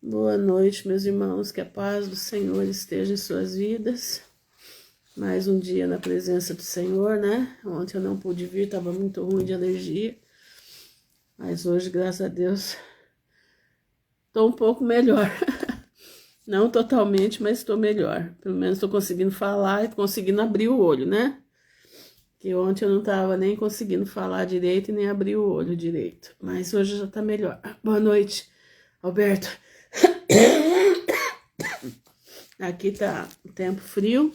Boa noite, meus irmãos, que a paz do Senhor esteja em suas vidas. Mais um dia na presença do Senhor, né? Ontem eu não pude vir, estava muito ruim de alergia. Mas hoje, graças a Deus, estou um pouco melhor. Não totalmente, mas estou melhor. Pelo menos estou conseguindo falar e conseguindo abrir o olho, né? Que ontem eu não estava nem conseguindo falar direito e nem abrir o olho direito. Mas hoje já está melhor. Boa noite, Alberto. Aqui tá tempo frio,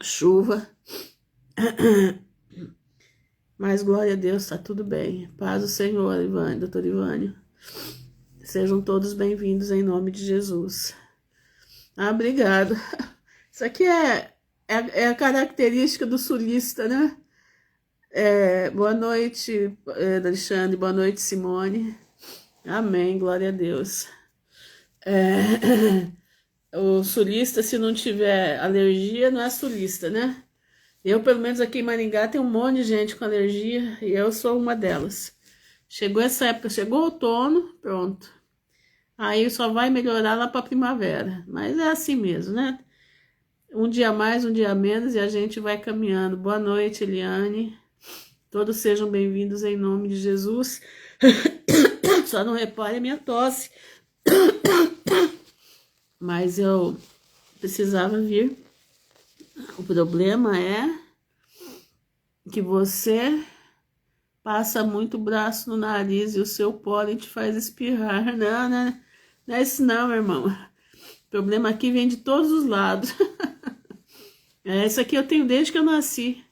chuva, mas glória a Deus, tá tudo bem. Paz do Senhor, doutor Ivânio. Sejam todos bem-vindos em nome de Jesus. Obrigado. Isso aqui é a característica do sulista, né? Boa noite, Alexandre, boa noite, Simone. Amém, glória a Deus. O sulista, se não tiver alergia, não é sulista, né? Eu, pelo menos aqui em Maringá, tem um monte de gente com alergia e eu sou uma delas. Chegou essa época, chegou o outono, pronto. Aí só vai melhorar lá para primavera. Mas é assim mesmo, né? Um dia mais, um dia menos e a gente vai caminhando. Boa noite, Eliane. Todos sejam bem-vindos em nome de Jesus. Só não repare a minha tosse. Mas eu precisava vir. O problema é que você passa muito braço no nariz e o seu pólen te faz espirrar. Não é isso não, meu irmão. O problema aqui vem de todos os lados. Isso aqui eu tenho desde que eu nasci.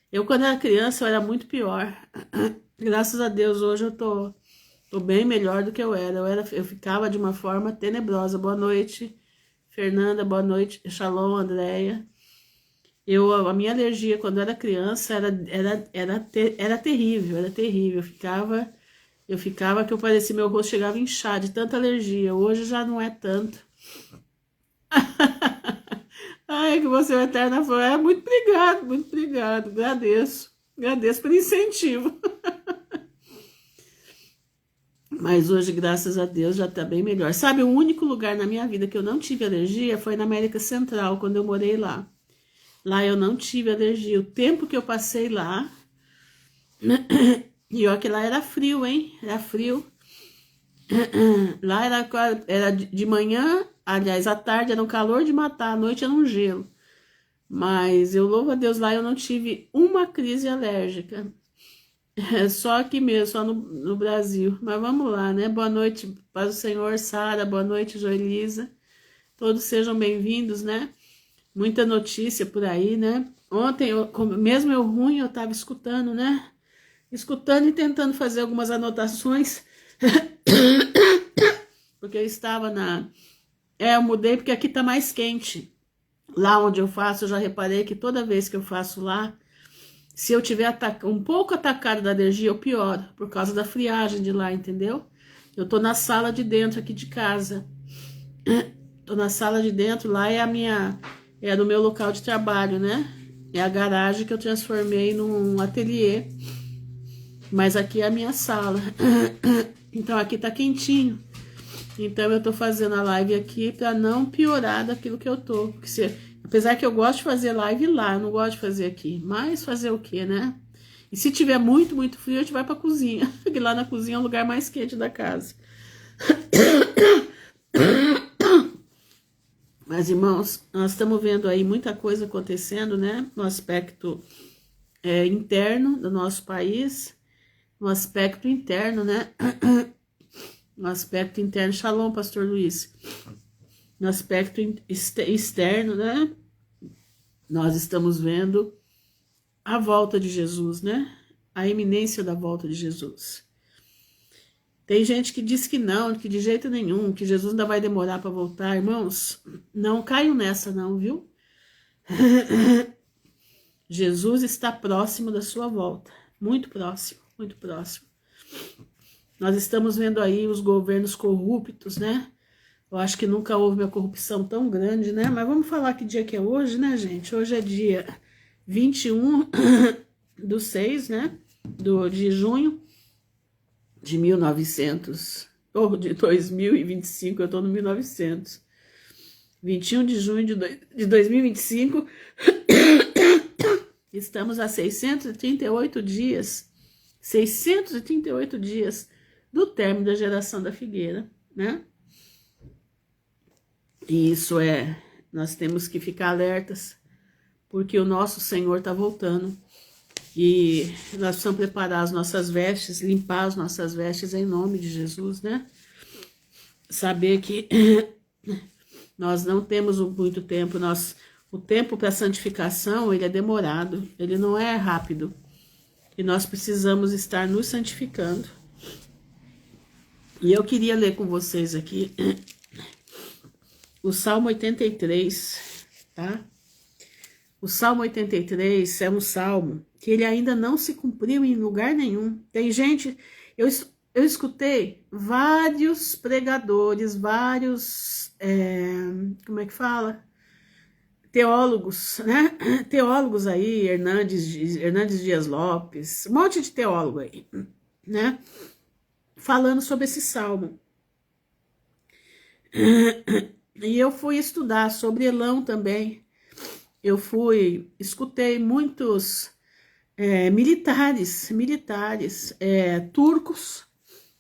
Eu, quando era criança, eu era muito pior. Graças a Deus, hoje eu tô bem melhor do que eu era. Eu ficava de uma forma tenebrosa. Boa noite, Fernanda. Boa noite, Shalom, Andréia. A minha alergia, quando eu era criança, era terrível, era terrível. Eu ficava que eu parecia, meu rosto chegava a inchar de tanta alergia. Hoje já não é tanto. Ai, que você é uma eterna flor. Muito obrigado. Agradeço pelo incentivo. Mas hoje, graças a Deus, já tá bem melhor. Sabe, o único lugar na minha vida que eu não tive alergia foi na América Central, quando eu morei lá. Lá eu não tive alergia. O tempo que eu passei lá... E olha que lá era frio, hein? Era frio. Lá era de manhã, aliás, à tarde era um calor de matar, à noite era um gelo. Mas eu louvo a Deus, lá eu não tive uma crise alérgica. Só aqui mesmo, só no Brasil. Mas vamos lá, né? Boa noite, paz do Senhor, Sara. Boa noite, Joelisa. Todos sejam bem-vindos, né? Muita notícia por aí, né? Ontem, mesmo eu ruim, eu tava escutando, né? Escutando e tentando fazer algumas anotações. Porque eu estava eu mudei porque aqui tá mais quente. Lá onde eu faço, eu já reparei que toda vez que eu faço lá, se eu tiver um pouco atacado da alergia, eu pioro, por causa da friagem de lá, entendeu? Eu tô na sala de dentro aqui de casa. Tô na sala de dentro, lá é no meu local de trabalho, né? É a garagem que eu transformei num ateliê. Mas aqui é a minha sala. Então aqui tá quentinho. Então eu tô fazendo a live aqui pra não piorar daquilo que eu tô. Porque apesar que eu gosto de fazer live lá, eu não gosto de fazer aqui. Mas fazer o quê, né? E se tiver muito, muito frio, a gente vai pra cozinha. Porque lá na cozinha é o lugar mais quente da casa. Mas, irmãos, nós estamos vendo aí muita coisa acontecendo, né? No aspecto interno do nosso país. No aspecto interno, né? No aspecto interno. Shalom, pastor Luiz. No aspecto externo, né? Nós estamos vendo a volta de Jesus, né? A iminência da volta de Jesus. Tem gente que diz que não, que de jeito nenhum, que Jesus ainda vai demorar para voltar. Irmãos, não caiam nessa não, viu? Jesus está próximo da sua volta. Muito próximo, muito próximo. Nós estamos vendo aí os governos corruptos, né? Eu acho que nunca houve uma corrupção tão grande, né? Mas vamos falar que dia que é hoje, né, gente? Hoje é dia 21/6, né? De junho. de 1900, ou de 2025, eu estou no 1900. 21 de junho de 2025, estamos a 638 dias, 638 dias do término da geração da figueira, né? E isso nós temos que ficar alertas, porque o nosso Senhor está voltando. E nós precisamos preparar as nossas vestes, limpar as nossas vestes em nome de Jesus, né? Saber que nós não temos muito tempo, o tempo para santificação, ele é demorado, ele não é rápido. E nós precisamos estar nos santificando. E eu queria ler com vocês aqui o Salmo 83, tá? O Salmo 83 é um salmo que ele ainda não se cumpriu em lugar nenhum. Tem gente, eu escutei vários pregadores, vários, como é que fala? Teólogos, né? Teólogos aí, Hernandes Dias Lopes, um monte de teólogo aí, né? Falando sobre esse salmo. E eu fui estudar sobre Elão também. Eu escutei muitos militares, turcos.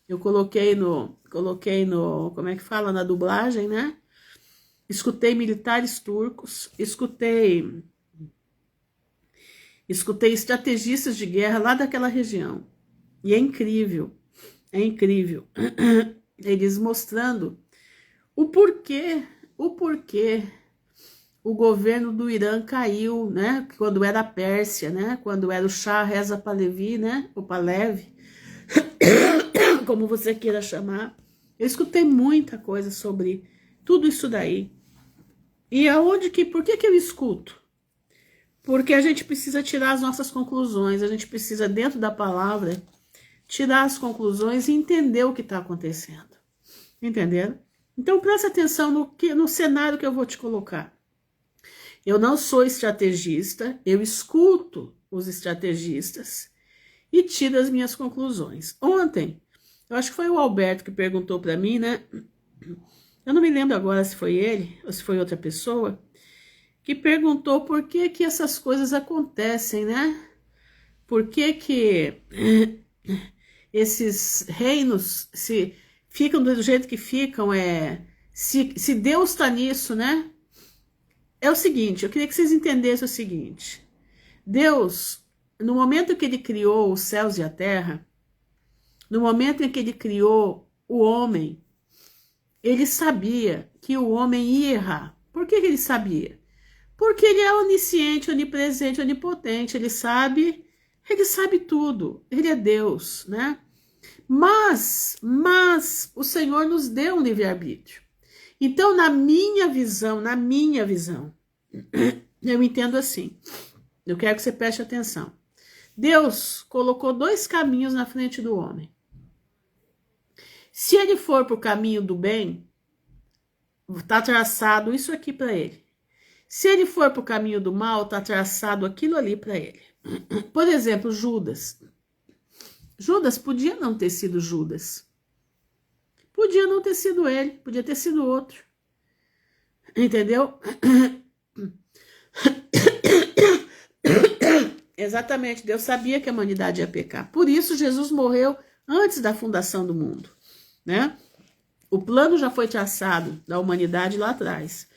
Eu coloquei no, como é que fala, na dublagem, né? Escutei militares turcos, escutei estrategistas de guerra lá daquela região. E é incrível. Eles mostrando o porquê o governo do Irã caiu, né? Quando era a Pérsia, né? Quando era o Shah Reza Pahlavi, né? O Pahlavi, como você queira chamar. Eu escutei muita coisa sobre tudo isso daí. E por que eu escuto? Porque a gente precisa tirar as nossas conclusões, a gente precisa, dentro da palavra, tirar as conclusões e entender o que está acontecendo. Entenderam? Então presta atenção no cenário que eu vou te colocar. Eu não sou estrategista, eu escuto os estrategistas e tiro as minhas conclusões. Ontem, eu acho que foi o Alberto que perguntou para mim, né? Eu não me lembro agora se foi ele ou se foi outra pessoa, que perguntou por que essas coisas acontecem, né? Por que esses reinos ficam do jeito que ficam, se Deus está nisso, né? É o seguinte, eu queria que vocês entendessem o seguinte. Deus, no momento que ele criou os céus e a terra, no momento em que ele criou o homem, ele sabia que o homem ia errar. Por que ele sabia? Porque ele é onisciente, onipresente, onipotente, ele sabe tudo, ele é Deus, né? Mas o Senhor nos deu um livre-arbítrio. Então, na minha visão, eu entendo assim, eu quero que você preste atenção. Deus colocou dois caminhos na frente do homem. Se ele for para o caminho do bem, está traçado isso aqui para ele. Se ele for para o caminho do mal, está traçado aquilo ali para ele. Por exemplo, Judas. Judas podia não ter sido Judas. Podia não ter sido ele, podia ter sido outro. Entendeu? Exatamente, Deus sabia que a humanidade ia pecar. Por isso, Jesus morreu antes da fundação do mundo, né? O plano já foi traçado da humanidade lá atrás.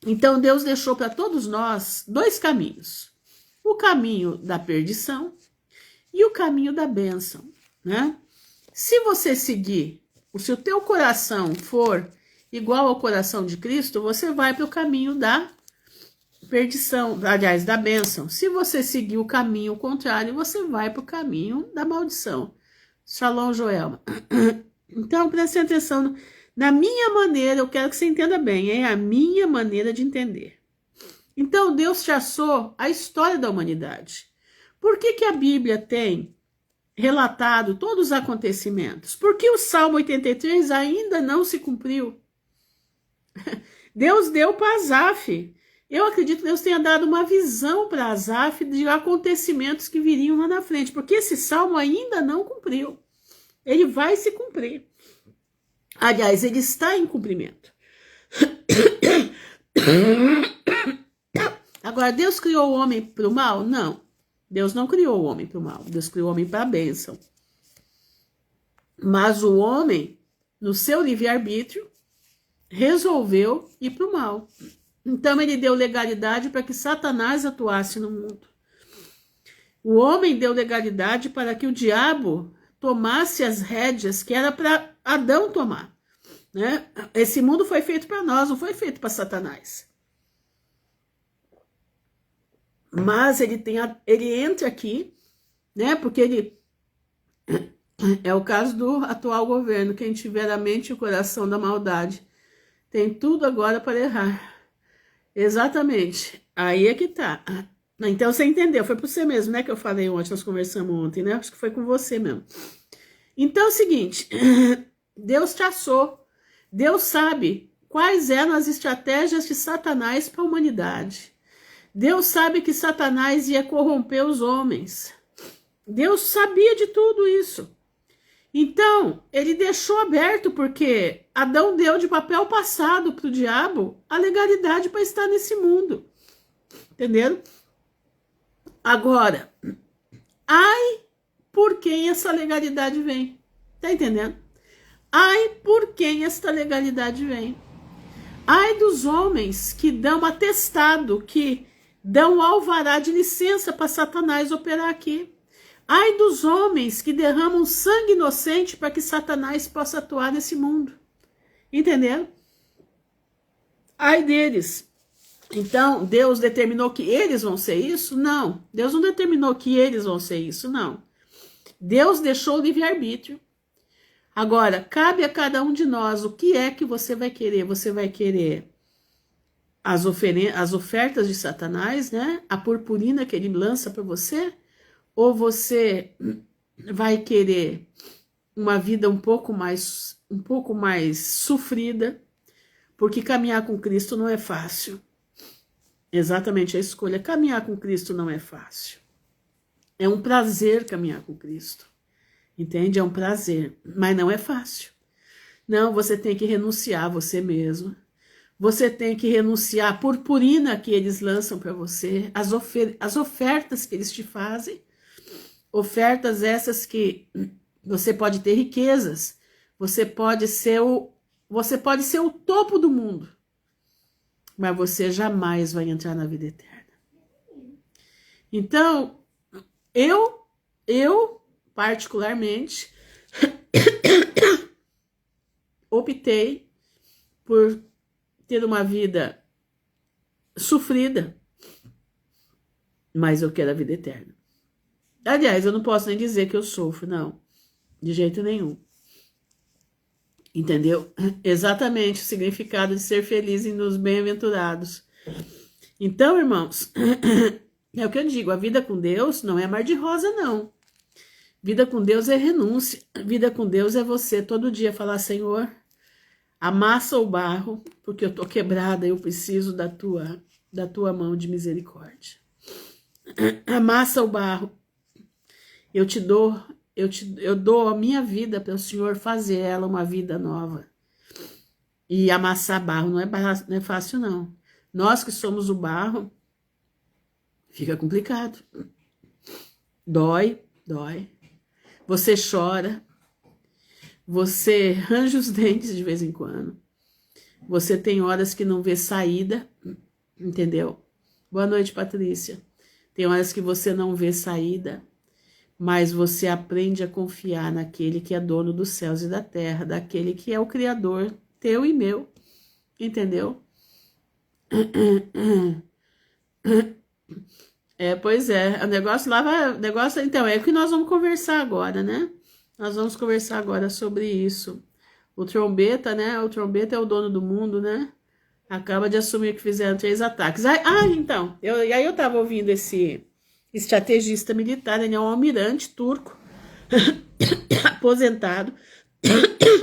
Então, Deus deixou para todos nós dois caminhos. O caminho da perdição e o caminho da bênção, né? Se você seguir, se o teu coração for igual ao coração de Cristo, você vai para o caminho da perdição, aliás, da bênção. Se você seguir o caminho contrário, você vai para o caminho da maldição. Shalom, Joelma. Então, preste atenção na minha maneira, eu quero que você entenda bem, é a minha maneira de entender. Então, Deus traçou a história da humanidade. Por que a Bíblia tem relatado todos os acontecimentos? Porque o Salmo 83 ainda não se cumpriu. Deus deu para Asaf. Eu acredito que Deus tenha dado uma visão para Asaf de acontecimentos que viriam lá na frente, porque esse salmo ainda não cumpriu. Ele vai se cumprir. Aliás, ele está em cumprimento. Agora, Deus criou o homem para o mal? Não. Deus não criou o homem para o mal. Deus criou o homem para a bênção. Mas o homem, no seu livre-arbítrio, resolveu ir para o mal. Então, ele deu legalidade para que Satanás atuasse no mundo. O homem deu legalidade para que o diabo tomasse as rédeas que era para Adão tomar. Né? Esse mundo foi feito para nós, não foi feito para Satanás. Mas ele entra aqui, né? Porque ele é o caso do atual governo. Quem tiver a mente e o coração da maldade tem tudo agora para errar. Exatamente. Aí é que tá. Então você entendeu, foi para você mesmo, né? Que eu falei ontem, nós conversamos ontem, né? Acho que foi com você mesmo. Então é o seguinte, Deus traçou, Deus sabe quais eram as estratégias de Satanás para a humanidade. Deus sabe que Satanás ia corromper os homens. Deus sabia de tudo isso. Então, ele deixou aberto porque Adão deu de papel passado para o diabo a legalidade para estar nesse mundo. Entenderam? Agora, ai por quem essa legalidade vem. Tá entendendo? Ai por quem esta legalidade vem. Ai dos homens que dão atestado, que dão alvará de licença para Satanás operar aqui. Ai dos homens que derramam sangue inocente para que Satanás possa atuar nesse mundo. Entenderam? Ai deles. Então, Deus determinou que eles vão ser isso? Não. Deus não determinou que eles vão ser isso, não. Deus deixou o livre-arbítrio. Agora, cabe a cada um de nós o que é que você vai querer. Você vai querer as ofertas de Satanás, né? A purpurina que ele lança para você? Ou você vai querer uma vida um pouco mais sofrida? Porque caminhar com Cristo não é fácil. Exatamente a escolha. Caminhar com Cristo não é fácil. É um prazer caminhar com Cristo. Entende? É um prazer, mas não é fácil. Não, você tem que renunciar a você mesmo. Você tem que renunciar à purpurina que eles lançam para você, as ofertas que eles te fazem. Ofertas essas que você pode ter riquezas. Você pode ser o topo do mundo. Mas você jamais vai entrar na vida eterna. Então, eu particularmente, optei por ter uma vida sofrida, mas eu quero a vida eterna. Aliás, eu não posso nem dizer que eu sofro, não, de jeito nenhum. Entendeu? Exatamente o significado de ser feliz e nos bem-aventurados. Então, irmãos, é o que eu digo, a vida com Deus não é mar de rosa, não. Vida com Deus é renúncia. Vida com Deus é você todo dia falar, Senhor, amassa o barro, porque eu tô quebrada, eu preciso da tua mão de misericórdia. Amassa o barro. Eu dou a minha vida para o Senhor fazer ela uma vida nova. E amassar barro não é fácil, não. Nós que somos o barro, fica complicado. Dói. Você chora, você range os dentes de vez em quando, você tem horas que não vê saída, entendeu? Boa noite, Patrícia. Tem horas que você não vê saída, mas você aprende a confiar naquele que é dono dos céus e da terra, daquele que é o Criador teu e meu, entendeu? Pois é, o negócio lá vai, então, é o que nós vamos conversar agora, né? Nós vamos conversar agora sobre isso. O trombeta, né? O trombeta é o dono do mundo, né? Acaba de assumir que fizeram 3 ataques. Então, e aí eu tava ouvindo esse estrategista militar, ele é um almirante turco, aposentado.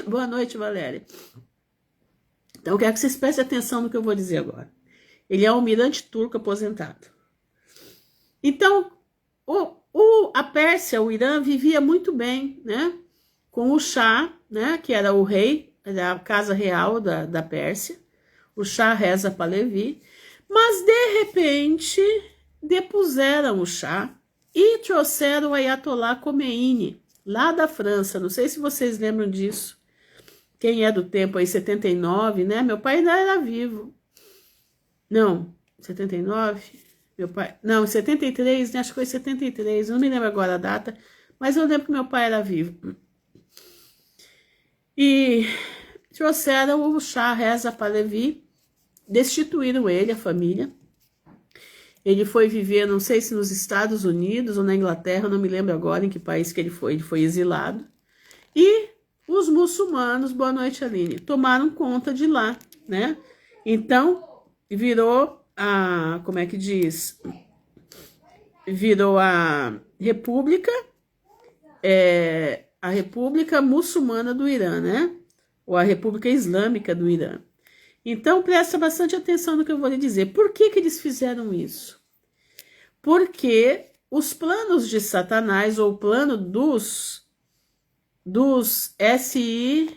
Boa noite, Valéria. Então, eu quero que vocês prestem atenção no que eu vou dizer agora. Ele é um almirante turco aposentado. Então, a Pérsia, o Irã, vivia muito bem, né? Com o Shah, né? Que era o rei da casa real da Pérsia. O Shah Reza Pahlavi. Mas, de repente, depuseram o Shah e trouxeram o Ayatollah Khomeini, lá da França. Não sei se vocês lembram disso. Quem é do tempo aí, 79, né? Meu pai ainda era vivo. Não, 79? Meu pai... Não, 73, né? Acho que foi 73. Não me lembro agora a data. Mas eu lembro que meu pai era vivo. E trouxeram o Shah Reza Pahlavi, destituíram ele, a família. Ele foi viver, não sei se nos Estados Unidos ou na Inglaterra, não me lembro agora em que país que ele foi exilado. E os muçulmanos, boa noite, Aline, tomaram conta de lá, né? Então, virou a, como é que diz? Virou a República Muçulmana do Irã, né? Ou a República Islâmica do Irã. Então, presta bastante atenção no que eu vou lhe dizer. Por que eles fizeram isso? Porque os planos de Satanás, ou o plano dos SIONISTA,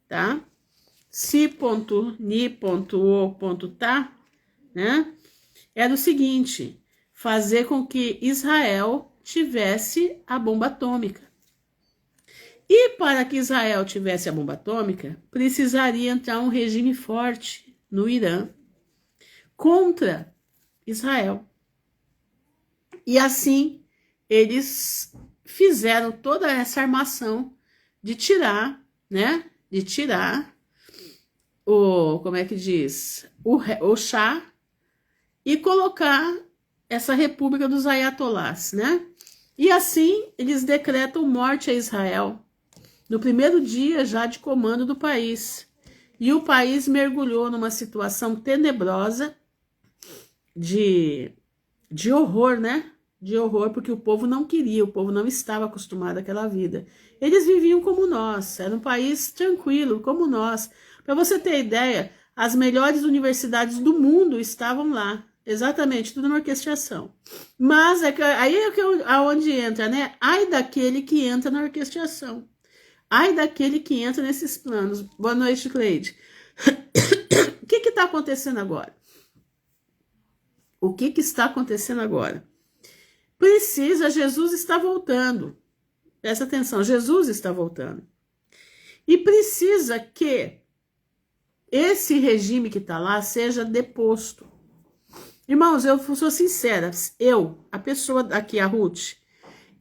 tá? Si.ni.o.ta, né? Era o seguinte, fazer com que Israel tivesse a bomba atômica. E para que Israel tivesse a bomba atômica, precisaria entrar um regime forte no Irã contra Israel. E assim, eles fizeram toda essa armação de tirar, né? De tirar como é que diz? O Shah e colocar essa república dos ayatolás, né? E assim, eles decretam morte a Israel no primeiro dia já de comando do país. E o país mergulhou numa situação tenebrosa de horror, né? De horror, porque o povo não queria, o povo não estava acostumado àquela vida. Eles viviam como nós, era um país tranquilo, como nós. Para você ter ideia, as melhores universidades do mundo estavam lá. Exatamente, tudo na orquestração. Mas aí é aonde entra, né? Ai daquele que entra na orquestração. Ai daquele que entra nesses planos. Boa noite, Cleide. O que está acontecendo agora? O que está acontecendo agora? Jesus está voltando. Presta atenção, Jesus está voltando. E precisa que esse regime que está lá seja deposto. Irmãos, eu sou sincera, a pessoa aqui, a Ruth,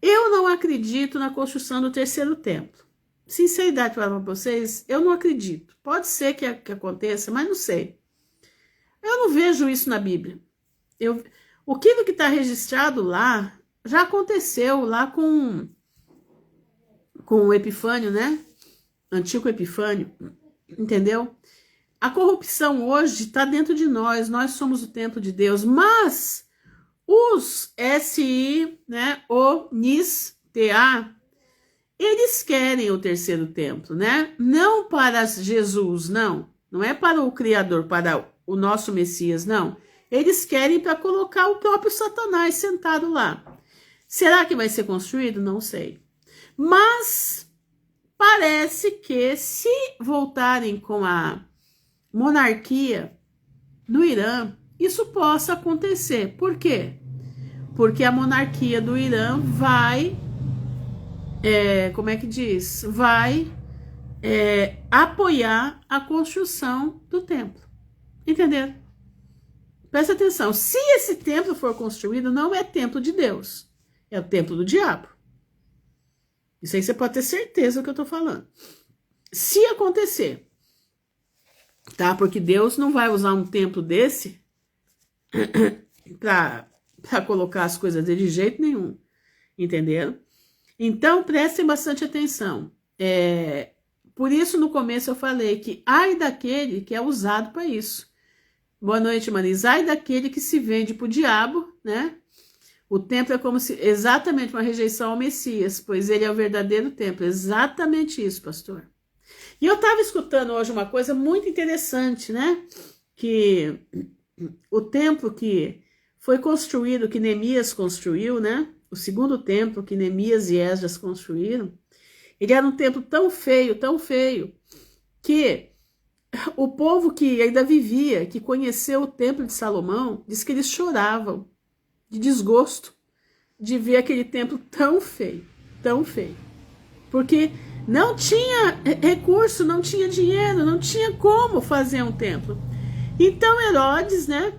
eu não acredito na construção do terceiro templo. Sinceridade para vocês, eu não acredito. Pode ser que aconteça, mas não sei. Eu não vejo isso na Bíblia. Aquilo que está registrado lá já aconteceu lá com o Epifânio, né? Antigo Epifânio, entendeu? A corrupção hoje está dentro de nós somos o templo de Deus, mas os SIONISTA, eles querem o terceiro templo, né? Não para Jesus, não é para o Criador, para o nosso Messias, não. Eles querem para colocar o próprio Satanás sentado lá. Será que vai ser construído? Não sei. Mas parece que se voltarem com a monarquia no Irã, isso possa acontecer. Por quê? Porque a monarquia do Irã vai, como é que diz? Vai apoiar a construção do templo. Entenderam? Presta atenção, se esse templo for construído, não é templo de Deus, é o templo do diabo. Isso aí você pode ter certeza do que eu estou falando. Se acontecer, tá? Porque Deus não vai usar um templo desse para colocar as coisas dele de jeito nenhum, entenderam? Então, prestem bastante atenção. Por isso, no começo eu falei que ai daquele que é usado para isso. Boa noite, Marisa. Ai daquele que se vende para o diabo, né? O templo é como se exatamente uma rejeição ao Messias, pois ele é o verdadeiro templo. Exatamente isso, pastor. E eu estava escutando hoje uma coisa muito interessante, né? Que o templo que foi construído, que Neemias construiu, né? O segundo templo que Neemias e Esdras construíram, ele era um templo tão feio, que o povo que ainda vivia, que conheceu o templo de Salomão, diz que eles choravam de desgosto de ver aquele templo tão feio, porque não tinha recurso, não tinha dinheiro, não tinha como fazer um templo. Então Herodes, né,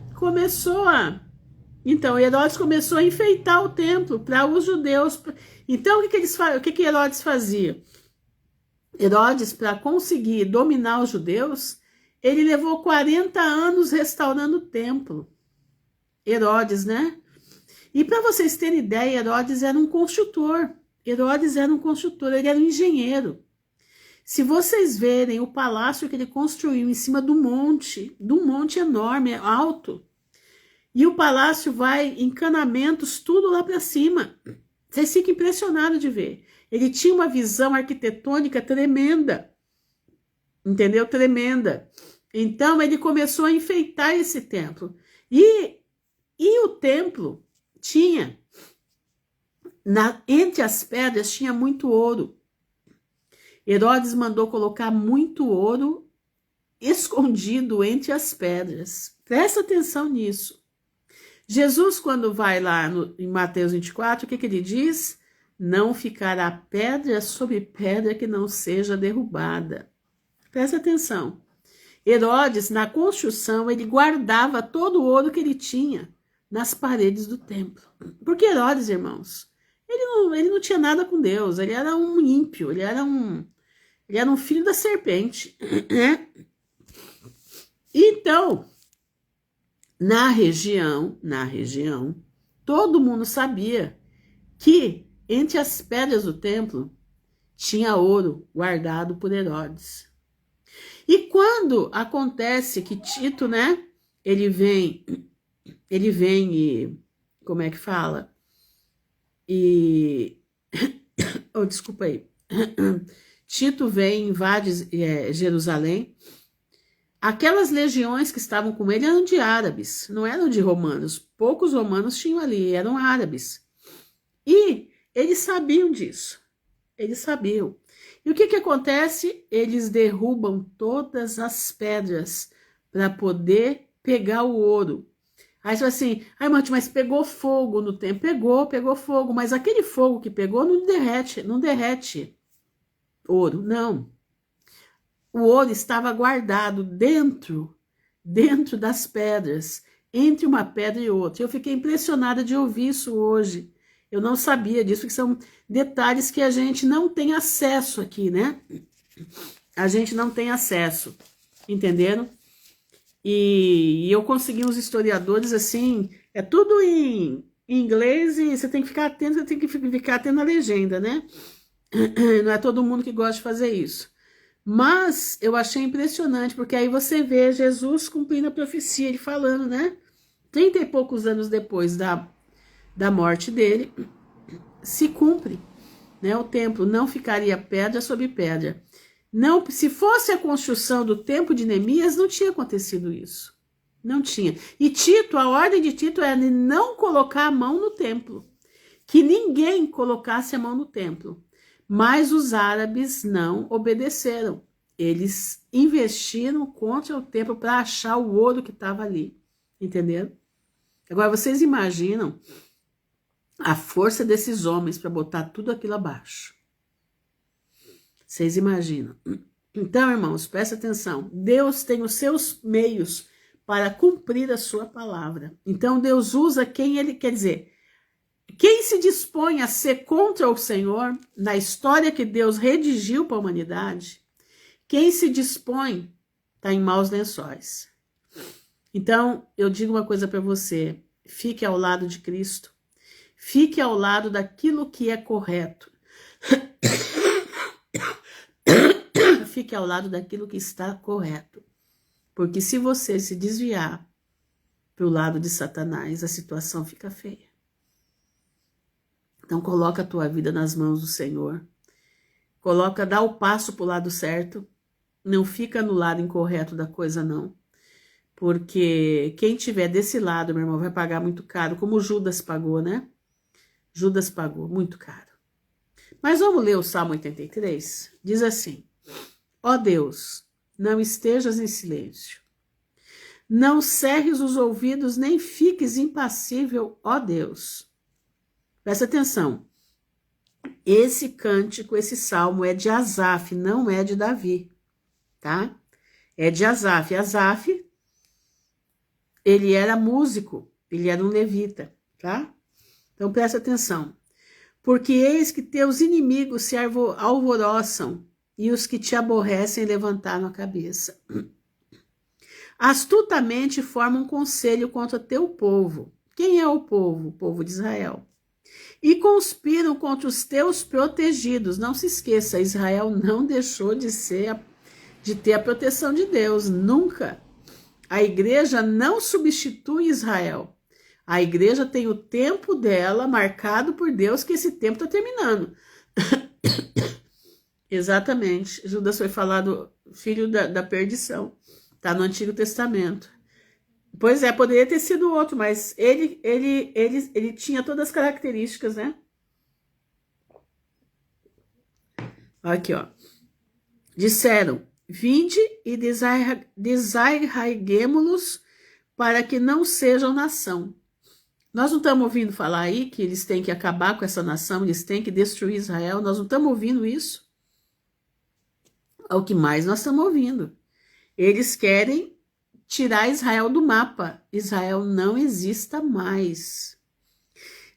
Herodes começou a enfeitar o templo para os judeus. Então o que Herodes fazia? Herodes, para conseguir dominar os judeus, ele levou 40 anos restaurando o templo. Herodes, né? E para vocês terem ideia, Herodes era um construtor. Ele era um engenheiro. Se vocês verem o palácio que ele construiu em cima do monte enorme, alto, e o palácio vai encanamentos, tudo lá para cima. Vocês ficam impressionados de ver. Ele tinha uma visão arquitetônica tremenda, entendeu? Tremenda. Então ele começou a enfeitar esse templo. E o templo tinha, entre as pedras tinha muito ouro. Herodes mandou colocar muito ouro escondido entre as pedras. Presta atenção nisso. Jesus, quando vai lá em Mateus 24, o que ele diz? Não ficará pedra sobre pedra que não seja derrubada. Presta atenção. Herodes, na construção, ele guardava todo o ouro que ele tinha nas paredes do templo. Porque Herodes, irmãos, ele não tinha nada com Deus, ele era um ímpio, ele era um filho da serpente, né? Então, na região, todo mundo sabia que entre as pedras do templo tinha ouro guardado por Herodes. E quando acontece que Tito, né, ele vem e, como é que fala? Desculpa aí. Tito vem e invade Jerusalém. Aquelas legiões que estavam com ele eram de árabes, não eram de romanos. Poucos romanos tinham ali, eram árabes. E eles sabiam disso. Eles sabiam. E o que acontece? Eles derrubam todas as pedras para poder pegar o ouro. Aí você fala assim, Mati, mas pegou fogo no templo. Pegou fogo, mas aquele fogo que pegou não derrete ouro, não. O ouro estava guardado dentro das pedras, entre uma pedra e outra. Eu fiquei impressionada de ouvir isso hoje. Eu não sabia disso, porque são detalhes que a gente não tem acesso aqui, né? A gente não tem acesso, entenderam? E eu consegui uns historiadores, assim, é tudo em inglês e você tem que ficar atento na legenda, né? Não é todo mundo que gosta de fazer isso. Mas eu achei impressionante, porque aí você vê Jesus cumprindo a profecia, ele falando, né? 30 e poucos anos depois da morte dele, se cumpre, né? O templo não ficaria pedra sobre pedra. Não, se fosse a construção do templo de Neemias, não tinha acontecido isso. Não tinha. E Tito, a ordem de Tito era de não colocar a mão no templo. Que ninguém colocasse a mão no templo. Mas os árabes não obedeceram. Eles investiram contra o templo para achar o ouro que estava ali. Entenderam? Agora, vocês imaginam a força desses homens para botar tudo aquilo abaixo. Vocês imaginam? Então, irmãos, presta atenção. Deus tem os seus meios para cumprir a sua palavra. Então, Deus usa quem ele quer dizer. Quem se dispõe a ser contra o Senhor, na história que Deus redigiu para a humanidade, quem se dispõe está em maus lençóis. Então, eu digo uma coisa para você. Fique ao lado de Cristo. Fique ao lado daquilo que é correto. Fique ao lado daquilo que está correto. Porque se você se desviar para o lado de Satanás, a situação fica feia. Então coloca a tua vida nas mãos do Senhor. Dá o passo para o lado certo. não fica no lado incorreto da coisa, não. Porque quem tiver desse lado, meu irmão, vai pagar muito caro, como Judas pagou, né? Judas pagou muito caro. Mas vamos ler o Salmo 83? Diz assim: ó Deus, não estejas em silêncio. Não cerres os ouvidos, nem fiques impassível, ó Deus. Presta atenção. Esse cântico, esse salmo é de Asaf, não é de Davi, tá? É de Asaf. Asaf, ele era músico, ele era um levita, tá? Então presta atenção. Porque eis que teus inimigos se alvoroçam e os que te aborrecem levantaram a cabeça. Astutamente formam conselho contra teu povo. Quem é o povo? O povo de Israel. E conspiram contra os teus protegidos. Não se esqueça, Israel não deixou de ter a proteção de Deus, nunca. A igreja não substitui Israel. A igreja tem o tempo dela marcado por Deus, que esse tempo está terminando. Exatamente. Judas foi falado filho da perdição. Está no Antigo Testamento. Pois é, poderia ter sido outro, mas ele tinha todas as características, né? Aqui, ó. Disseram: vinde e desarraiguemo-los para que não sejam nação. Nós não estamos ouvindo falar aí que eles têm que acabar com essa nação, eles têm que destruir Israel. Nós não estamos ouvindo isso. É o que mais nós estamos ouvindo. Eles querem tirar Israel do mapa. Israel não exista mais.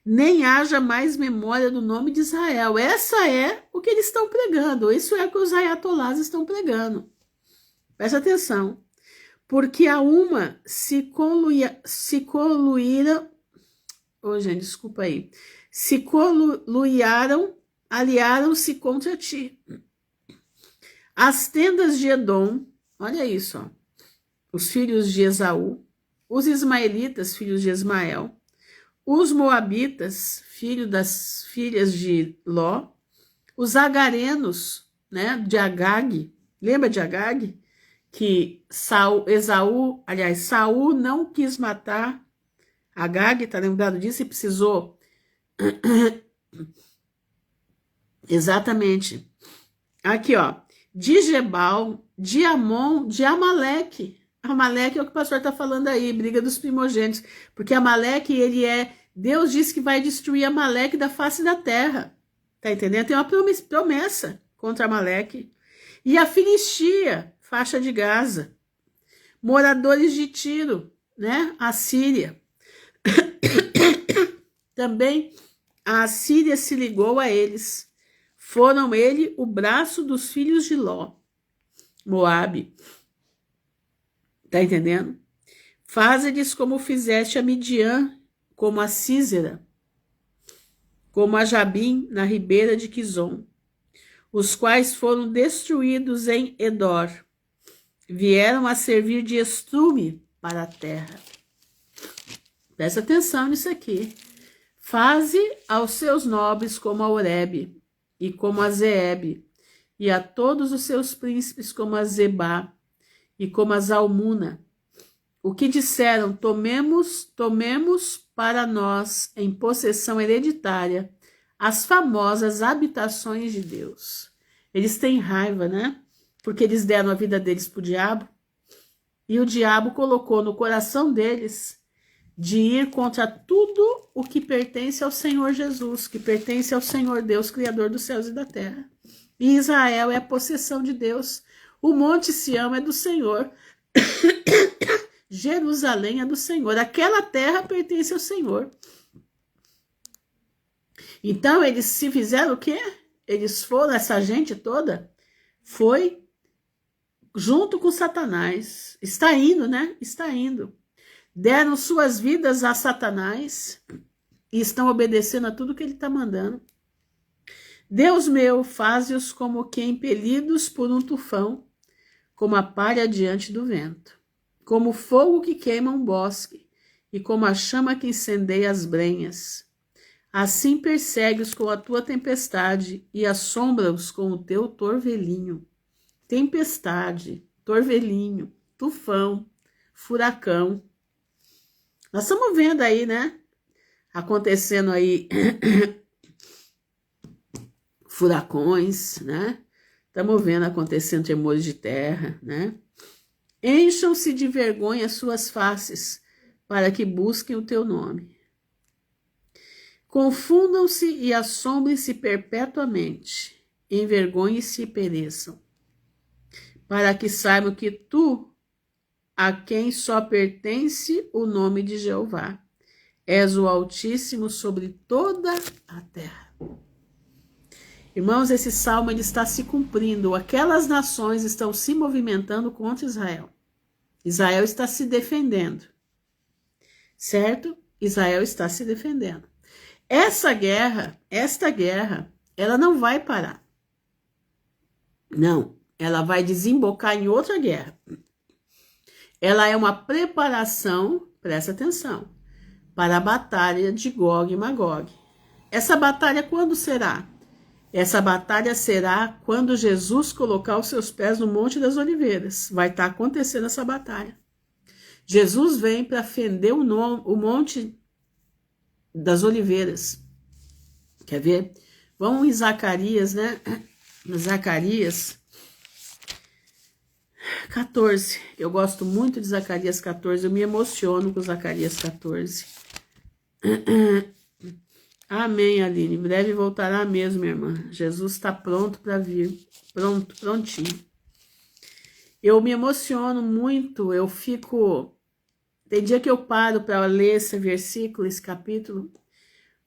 Nem haja mais memória do nome de Israel. Essa é o que eles estão pregando. Isso é o que os ayatolás estão pregando. Presta atenção. Porque a uma se coluíram. Oh, gente, desculpa aí. Se coluiaram, aliaram-se contra ti. As tendas de Edom, olha isso, ó. Os filhos de Esaú, os ismaelitas, filhos de Ismael, os moabitas, filho das filhas de Ló, os agarenos, né, de Agag. Lembra de Agag? Que Saul não quis matar Agag, tá lembrado disso? E precisou. Exatamente. Aqui, ó. De Gebal, de Amon, de Amaleque. Amaleque é o que o pastor está falando aí, briga dos primogênitos. Porque Amaleque, Deus disse que vai destruir Amaleque da face da terra. Tá entendendo? Tem uma promessa contra Amaleque. E a Filistia, faixa de Gaza. Moradores de Tiro, né? A Síria. Também a Síria se ligou a eles. Foram ele o braço dos filhos de Ló. Moabe. Tá entendendo? Faze-lhes como fizeste a Midian, como a Sísera, como a Jabim, na ribeira de Quizon, os quais foram destruídos em Edor. Vieram a servir de estrume para a terra. Presta atenção nisso aqui. Faze aos seus nobres como a Oreb e como a Zeeb, e a todos os seus príncipes como a Zebá e como a Zalmuna. O que disseram, tomemos para nós em possessão hereditária as famosas habitações de Deus. Eles têm raiva, né? Porque eles deram a vida deles para o diabo, e o diabo colocou no coração deles de ir contra tudo o que pertence ao Senhor Jesus, que pertence ao Senhor Deus, Criador dos céus e da terra. E Israel é a possessão de Deus. O Monte Sião é do Senhor. Jerusalém é do Senhor. Aquela terra pertence ao Senhor. Então, eles se fizeram o quê? Eles foram, essa gente toda, foi junto com Satanás. Está indo, né? Está indo. Deram suas vidas a Satanás e estão obedecendo a tudo que ele está mandando. Deus meu, faze-os como que impelidos por um tufão, como a palha diante do vento, como o fogo que queima um bosque e como a chama que incendeia as brenhas. Assim persegue-os com a tua tempestade e assombra-os com o teu torvelinho. tempestade, torvelinho, tufão, furacão. Nós estamos vendo aí, né? Acontecendo aí furacões, né? Estamos vendo acontecendo tremores de terra, né? Encham-se de vergonha suas faces, para que busquem o teu nome. Confundam-se e assombrem-se perpetuamente, envergonhem-se e pereçam, para que saibam que tu, a quem só pertence o nome de Jeová, és o Altíssimo sobre toda a terra. Irmãos, esse salmo ele está se cumprindo. Aquelas nações estão se movimentando contra Israel. Israel está se defendendo. Certo? Israel está se defendendo. Esta guerra, ela não vai parar. Não, ela vai desembocar em outra guerra. Ela é uma preparação, presta atenção, para a batalha de Gog e Magog. Essa batalha quando será? Essa batalha será quando Jesus colocar os seus pés no Monte das Oliveiras. Vai estar acontecendo essa batalha. Jesus vem para fender o Monte das Oliveiras. Quer ver? Vamos em Zacarias, né? Zacarias 14. Eu gosto muito de Zacarias 14. Eu me emociono com Zacarias 14. Amém, Aline. Em breve voltará mesmo, minha irmã. Jesus está pronto para vir. Pronto, prontinho. Eu me emociono muito. Eu fico... Tem dia que eu paro para ler esse versículo, esse capítulo,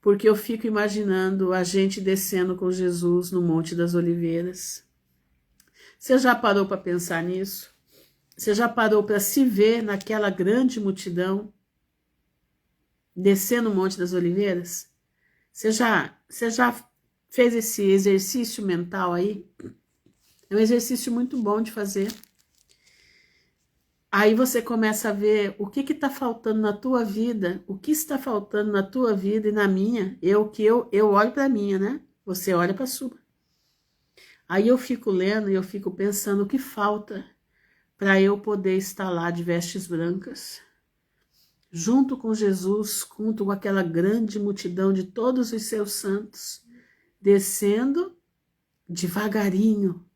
porque eu fico imaginando a gente descendo com Jesus no Monte das Oliveiras. Você já parou para pensar nisso? Você já parou para se ver naquela grande multidão descendo o Monte das Oliveiras? Você já fez esse exercício mental aí? É um exercício muito bom de fazer. Aí você começa a ver o que está faltando na tua vida, o que está faltando na tua vida e na minha. Eu olho para a minha, né? Você olha para a sua. Aí eu fico lendo e eu fico pensando o que falta para eu poder estar lá de vestes brancas, junto com Jesus, junto com aquela grande multidão de todos os seus santos, descendo devagarinho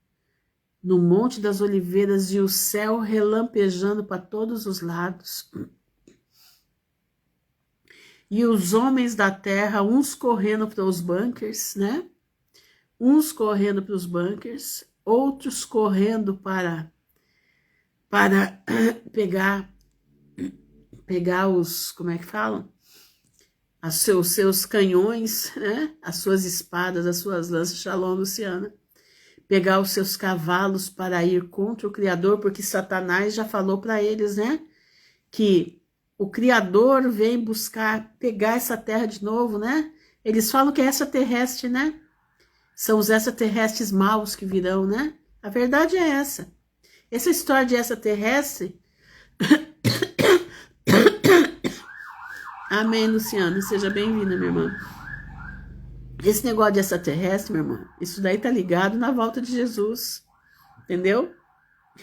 no Monte das Oliveiras e o céu relampejando para todos os lados. E os homens da terra, uns correndo para os bunkers, né? Uns correndo para os bunkers, outros correndo para pegar os, como é que falam? Os seus canhões, né? As suas espadas, as suas lanças. Shalom, Luciana. Pegar os seus cavalos para ir contra o Criador, porque Satanás já falou para eles, né? Que o Criador vem buscar, pegar essa terra de novo, né? Eles falam que é extraterrestre, né? São os extraterrestres maus que virão, né? A verdade é essa. Essa história de extraterrestre... Amém, Luciana. Seja bem-vinda, minha irmã. Esse negócio de extraterrestre, meu irmão, isso daí tá ligado na volta de Jesus, entendeu?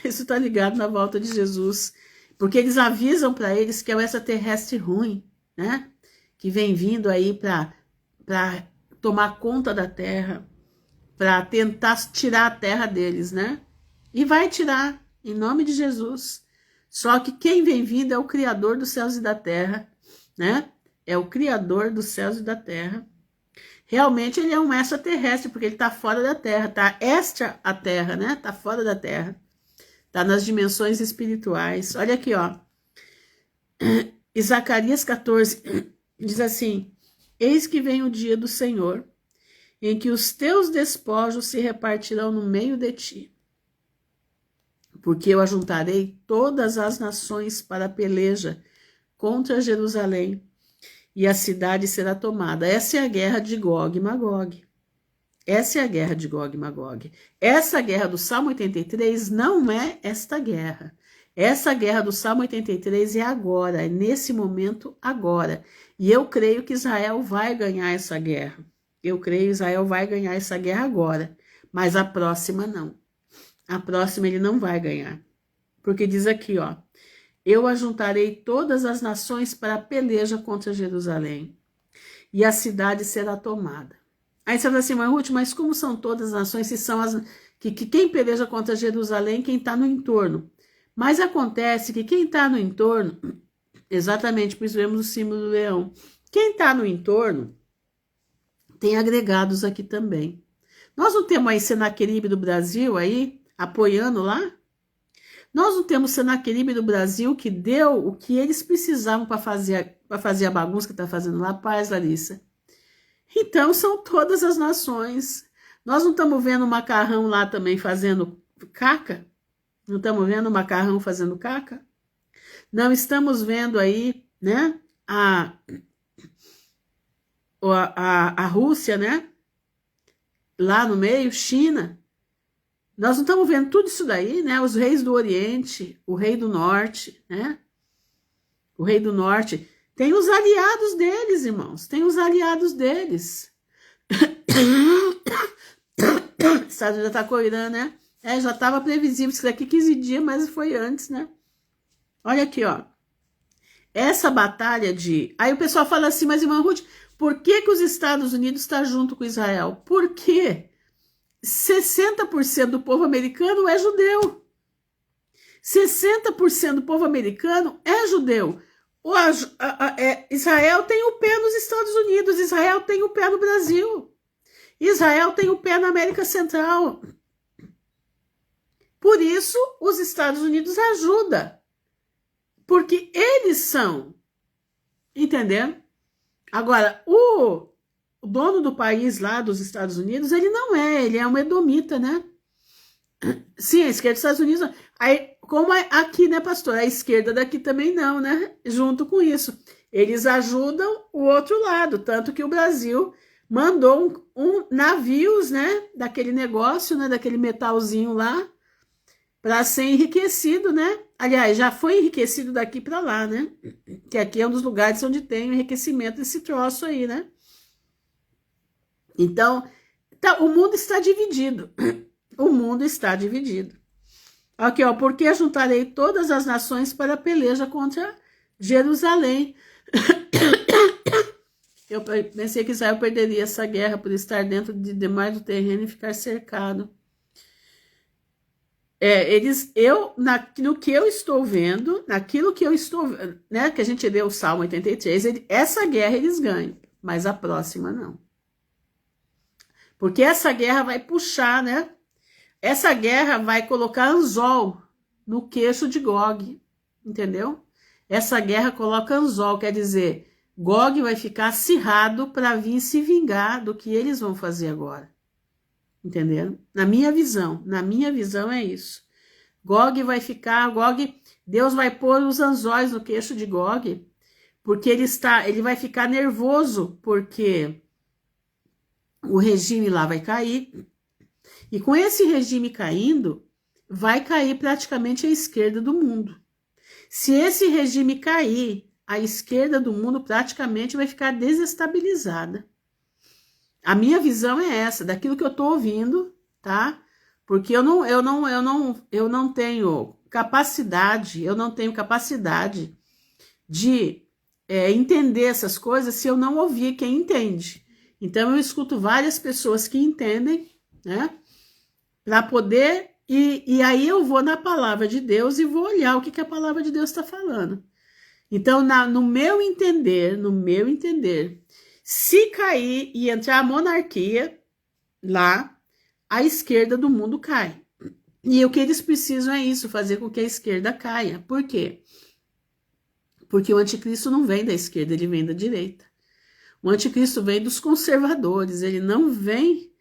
Isso tá ligado na volta de Jesus, porque eles avisam para eles que é o extraterrestre ruim, né? Que vem vindo aí para tomar conta da terra, para tentar tirar a terra deles, né? E vai tirar, em nome de Jesus. Só que quem vem vindo é o Criador dos céus e da terra, né? É o Criador dos céus e da terra. Realmente ele é um extraterrestre, porque ele está fora da Terra, está extra a Terra, né? Está fora da Terra. Está nas dimensões espirituais. Olha aqui, ó. E Zacarias 14 diz assim: eis que vem o dia do Senhor, em que os teus despojos se repartirão no meio de ti. Porque eu ajuntarei todas as nações para a peleja contra Jerusalém, e a cidade será tomada. Essa é a guerra de Gog e Magog. Essa é a guerra de Gog e Magog. Essa guerra do Salmo 83 não é esta guerra. Essa guerra do Salmo 83 é agora, é nesse momento agora. E eu creio que Israel vai ganhar essa guerra. Eu creio que Israel vai ganhar essa guerra agora. Mas a próxima não. a próxima ele não vai ganhar. Porque diz aqui, ó, eu ajuntarei todas as nações para a peleja contra Jerusalém, e a cidade será tomada. Aí você fala assim, mas Ruth, mas como são todas as nações, se são as que quem peleja contra Jerusalém, quem está no entorno? Mas acontece que quem está no entorno, exatamente, por isso vemos o símbolo do leão, quem está no entorno tem agregados aqui também. Nós não temos aí Senaqueribe do Brasil aí, apoiando lá? Nós não temos Senaqueribe do Brasil que deu o que eles precisavam para fazer a bagunça que está fazendo lá, paz, Larissa. Então, são todas as nações. Nós não estamos vendo o Macarrão lá também fazendo caca? Não estamos vendo o Macarrão fazendo caca? Não estamos vendo aí, né, a Rússia, né, lá no meio, China. Nós não estamos vendo tudo isso daí, né, os reis do Oriente, o rei do Norte, né, o rei do Norte. Tem os aliados deles, irmãos, tem os aliados deles. O estado já está com o Irã, né? Já estava previsível isso daqui 15 dias, mas foi antes, né? Olha aqui, ó. Essa batalha de... Aí o pessoal fala assim, mas irmã Ruth, por que os Estados Unidos estão junto com Israel? Porque 60% do povo americano é judeu. 60% do povo americano é judeu. Israel tem o pé nos Estados Unidos, Israel tem o pé no Brasil, Israel tem o pé na América Central. Por isso, os Estados Unidos ajudam, porque eles são, entendendo? Agora, o dono do país lá dos Estados Unidos, ele não é, ele é um edomita, né? Sim, a esquerda dos Estados Unidos. Aí, como aqui, né, pastor? A esquerda daqui também não, né? Junto com isso. Eles ajudam o outro lado. Tanto que o Brasil mandou navios, né? Daquele negócio, né? Daquele metalzinho lá. Para ser enriquecido, né? Aliás, já foi enriquecido daqui para lá, né? Que aqui é um dos lugares onde tem o enriquecimento desse troço aí, né? Então, o mundo está dividido. O mundo está dividido. Aqui, ó, porque juntarei todas as nações para a peleja contra Jerusalém. Eu pensei que Israel perderia essa guerra por estar dentro de demais do terreno e ficar cercado. No que eu estou vendo, naquilo que eu estou, né, que a gente lê o Salmo 83, essa guerra eles ganham, mas a próxima não. Porque essa guerra vai puxar, né? Essa guerra vai colocar anzol no queixo de Gog, entendeu? Essa guerra coloca anzol, quer dizer, Gog vai ficar acirrado para vir se vingar do que eles vão fazer agora. Entendeu? Na minha visão é isso. Gog vai ficar, Deus vai pôr os anzóis no queixo de Gog, porque ele vai ficar nervoso, porque o regime lá vai cair. E com esse regime caindo, vai cair praticamente a esquerda do mundo. Se esse regime cair, a esquerda do mundo praticamente vai ficar desestabilizada. A minha visão é essa, daquilo que eu estou ouvindo, tá? Porque eu não tenho capacidade, de entender essas coisas se eu não ouvir quem entende. Então eu escuto várias pessoas que entendem, né? Para poder, e aí eu vou na palavra de Deus e vou olhar o que a palavra de Deus está falando. Então, no meu entender, se cair e entrar a monarquia lá, a esquerda do mundo cai. E o que eles precisam é isso, fazer com que a esquerda caia. Por quê? Porque o anticristo não vem da esquerda, ele vem da direita. O anticristo vem dos conservadores, ele não vem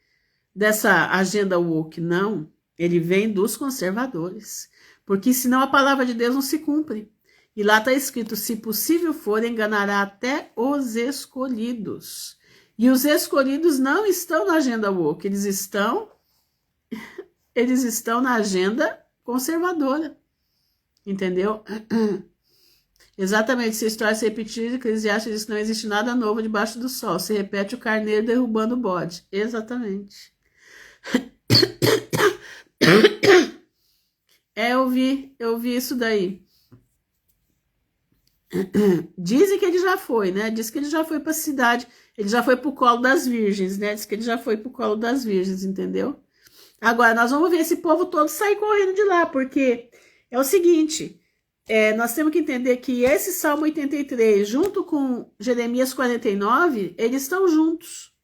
dessa agenda woke, não. Ele vem dos conservadores. Porque senão a palavra de Deus não se cumpre. E lá está escrito, se possível for, enganará até os escolhidos. E os escolhidos não estão na agenda woke, eles estão na agenda conservadora. Entendeu? Exatamente, se a história se repetir, Eclesiastes diz que não existe nada novo debaixo do sol. Se repete o carneiro derrubando o bode. Exatamente. Eu vi isso daí. Dizem que ele já foi, né? Diz que ele já foi para a cidade, ele já foi para o colo das virgens, né? Diz que ele já foi para o colo das virgens, entendeu? Agora, nós vamos ver esse povo todo sair correndo de lá, porque é o seguinte, nós temos que entender que esse Salmo 83, junto com Jeremias 49, eles estão juntos.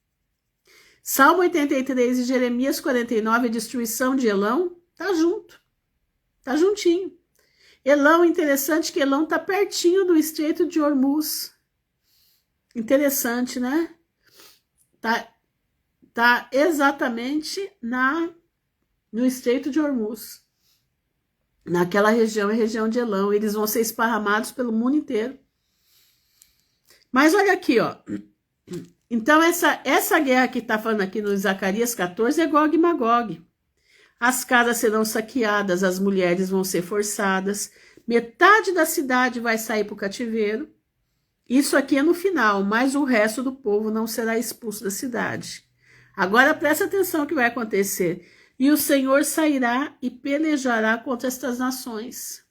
Salmo 83 e Jeremias 49, a destruição de Elão, tá junto, tá juntinho. Elão, interessante que Elão tá pertinho do Estreito de Hormuz. Interessante, né? Tá exatamente no Estreito de Hormuz. Naquela região, é a região de Elão. Eles vão ser esparramados pelo mundo inteiro. Mas olha aqui, ó. Então, essa guerra que está falando aqui no Zacarias 14 é Gog e Magog. As casas serão saqueadas, as mulheres vão ser forçadas, metade da cidade vai sair para o cativeiro. Isso aqui é no final, mas o resto do povo não será expulso da cidade. Agora presta atenção o que vai acontecer. E o Senhor sairá e pelejará contra estas nações,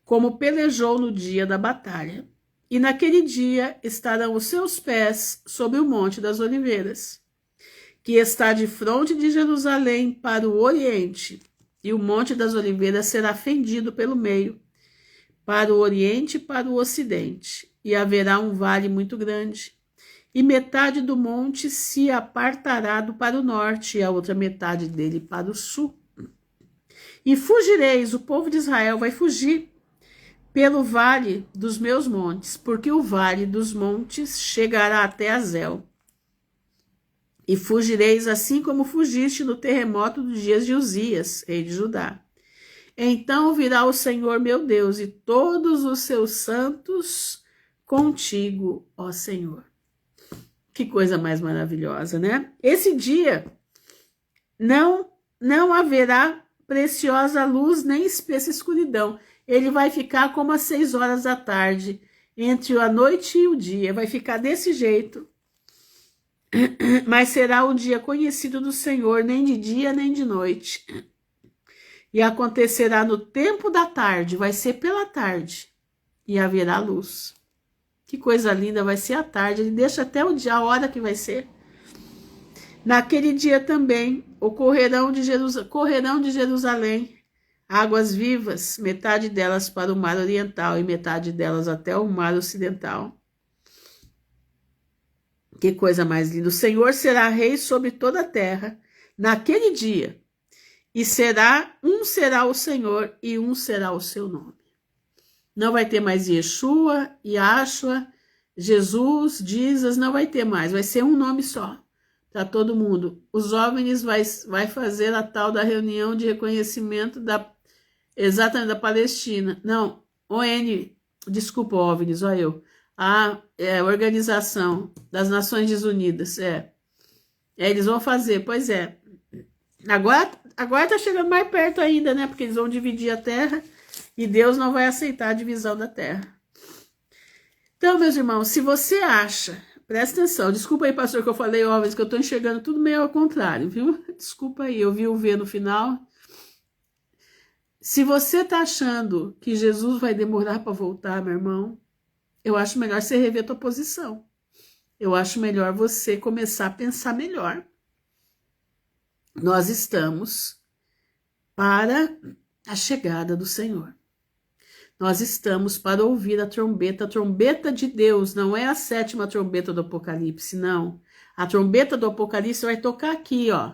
como pelejou no dia da batalha. E naquele dia estarão os seus pés sobre o Monte das Oliveiras, que está de fronte de Jerusalém para o oriente, e o Monte das Oliveiras será fendido pelo meio, para o oriente e para o ocidente, e haverá um vale muito grande, e metade do monte se apartará para o norte, e a outra metade dele para o sul. E fugireis, o povo de Israel vai fugir pelo vale dos meus montes, porque o vale dos montes chegará até Azel. E fugireis assim como fugiste no terremoto dos dias de Uzias, rei de Judá. Então virá o Senhor meu Deus e todos os seus santos contigo, ó Senhor. Que coisa mais maravilhosa, né? Esse dia não haverá preciosa luz nem espessa escuridão. Ele vai ficar como às 6 horas da tarde, entre a noite e o dia. Vai ficar desse jeito. Mas será um dia conhecido do Senhor, nem de dia nem de noite. E acontecerá no tempo da tarde, vai ser pela tarde, e haverá luz. Que coisa linda, vai ser a tarde, ele deixa até o dia, a hora que vai ser. Naquele dia também correrão de Jerusalém águas vivas, metade delas para o mar oriental e metade delas até o mar ocidental. Que coisa mais linda. O Senhor será rei sobre toda a terra naquele dia. E um será o Senhor e um será o seu nome. Não vai ter mais Yeshua, Yahshua, Jesus, Jesus, não vai ter mais. Vai ser um nome só para todo mundo. Os OVNIs vai fazer a tal da reunião de reconhecimento exatamente da Palestina. Não, desculpa, OVNIs, olha eu. A Organização das Nações Unidas, eles vão fazer, pois é. Agora tá chegando mais perto ainda, né? Porque eles vão dividir a terra e Deus não vai aceitar a divisão da terra. Então, meus irmãos, se você acha, presta atenção, desculpa aí, pastor, que eu falei óbvio, que eu tô enxergando tudo meio ao contrário, viu? Desculpa aí, eu vi o V no final. Se você tá achando que Jesus vai demorar para voltar, meu irmão, eu acho melhor você rever tua posição. Eu acho melhor você começar a pensar melhor. Nós estamos para a chegada do Senhor. Nós estamos para ouvir a trombeta de Deus, não é a 7ª trombeta do Apocalipse, não. A trombeta do Apocalipse vai tocar aqui, ó,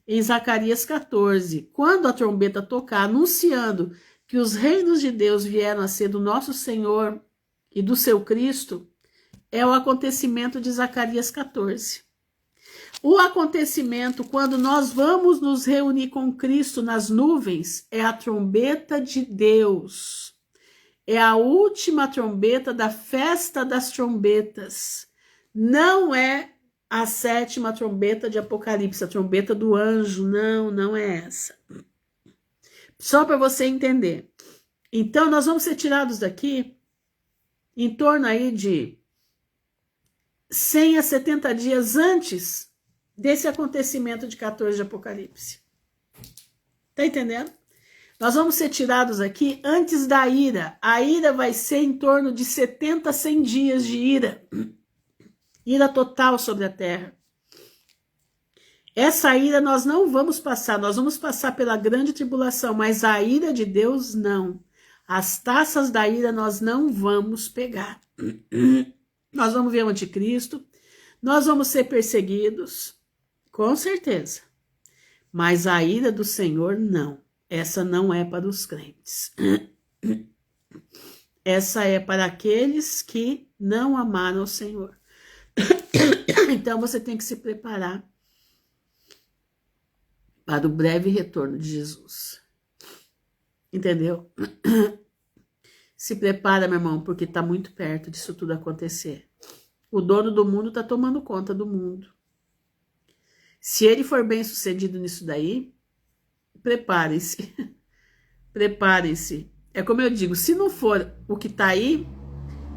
em Zacarias 14. Quando a trombeta tocar, anunciando que os reinos de Deus vieram a ser do nosso Senhor e do seu Cristo, é o acontecimento de Zacarias 14. O acontecimento, quando nós vamos nos reunir com Cristo nas nuvens, é a trombeta de Deus. É a última trombeta da festa das trombetas. Não é a 7ª trombeta de Apocalipse, a trombeta do anjo. Não é essa. Só para você entender. Então, nós vamos ser tirados daqui em torno aí de 100 a 70 dias antes desse acontecimento de 14 de Apocalipse. Tá entendendo? Nós vamos ser tirados aqui antes da ira. A ira vai ser em torno de 70 a 100 dias de ira. Ira total sobre a terra. Essa ira nós não vamos passar. Nós vamos passar pela grande tribulação, mas a ira de Deus não. As taças da ira nós não vamos pegar. Nós vamos ver o anticristo. Nós vamos ser perseguidos. Com certeza. Mas a ira do Senhor não. Essa não é para os crentes. Essa é para aqueles que não amaram o Senhor. Então você tem que se preparar para o breve retorno de Jesus. Entendeu? Se prepara, meu irmão, porque está muito perto disso tudo acontecer. O dono do mundo está tomando conta do mundo. Se ele for bem sucedido nisso daí, preparem-se. Preparem-se. É como eu digo, se não for o que está aí,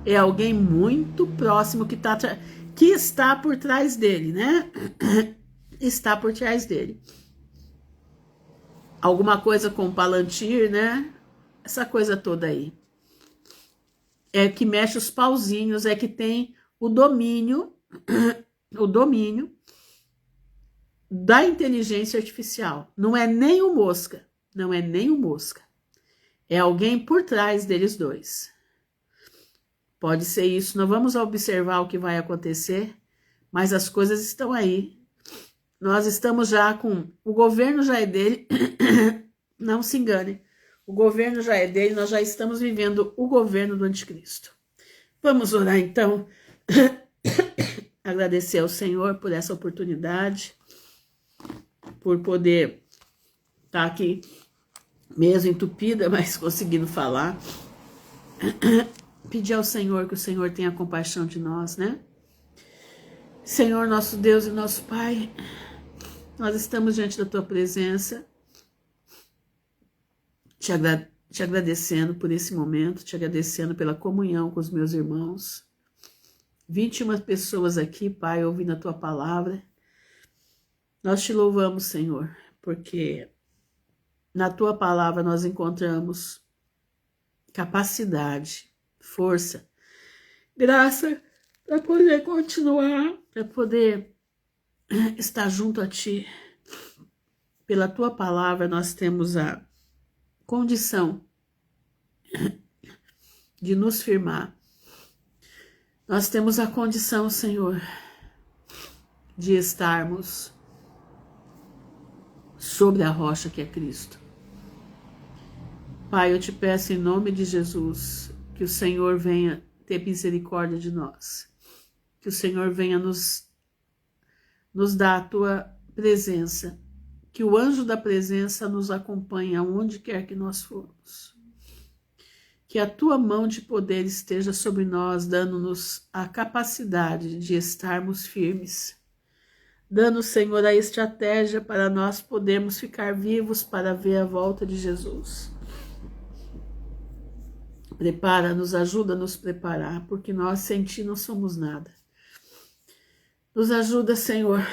é alguém muito próximo que está por trás dele, né? Está por trás dele. Alguma coisa com Palantir, né? Essa coisa toda aí. É que mexe os pauzinhos, é que tem o domínio da inteligência artificial. Não é nem o Mosca, não é nem o Mosca. É alguém por trás deles dois. Pode ser isso, nós vamos observar o que vai acontecer, mas as coisas estão aí. Nós estamos já com... O governo já é dele, não se engane. O governo já é dele, nós já estamos vivendo o governo do anticristo. Vamos orar então. Agradecer ao Senhor por essa oportunidade, por poder estar aqui mesmo entupida, mas conseguindo falar. Pedir ao Senhor que o Senhor tenha compaixão de nós, né? Senhor, nosso Deus e nosso Pai, nós estamos diante da Tua presença, te agradecendo por esse momento, te agradecendo pela comunhão com os meus irmãos. 21 pessoas aqui, Pai, ouvindo a Tua palavra. Nós te louvamos, Senhor, porque na Tua palavra nós encontramos capacidade, força, graça para poder continuar, para poder estar junto a Ti. Pela Tua palavra nós temos a condição de nos firmar. Nós temos a condição, Senhor, de estarmos sobre a rocha que é Cristo. Pai, eu te peço em nome de Jesus que o Senhor venha ter misericórdia de nós, que o Senhor venha nos dar a Tua presença, que o anjo da presença nos acompanhe aonde quer que nós formos, que a Tua mão de poder esteja sobre nós, dando-nos a capacidade de estarmos firmes, dando, Senhor, a estratégia para nós podermos ficar vivos para ver a volta de Jesus. Prepara, nos ajuda a nos preparar, porque nós sem Ti não somos nada. Nos ajuda, Senhor,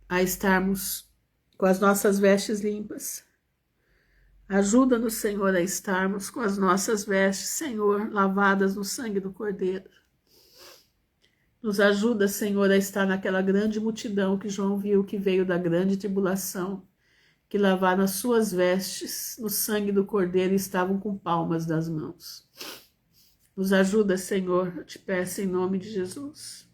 a estarmos com as nossas vestes limpas. Ajuda-nos, Senhor, a estarmos com as nossas vestes, Senhor, lavadas no sangue do Cordeiro. Nos ajuda, Senhor, a estar naquela grande multidão que João viu, que veio da grande tribulação, que lavaram as suas vestes no sangue do Cordeiro e estavam com palmas das mãos. Nos ajuda, Senhor, eu te peço em nome de Jesus.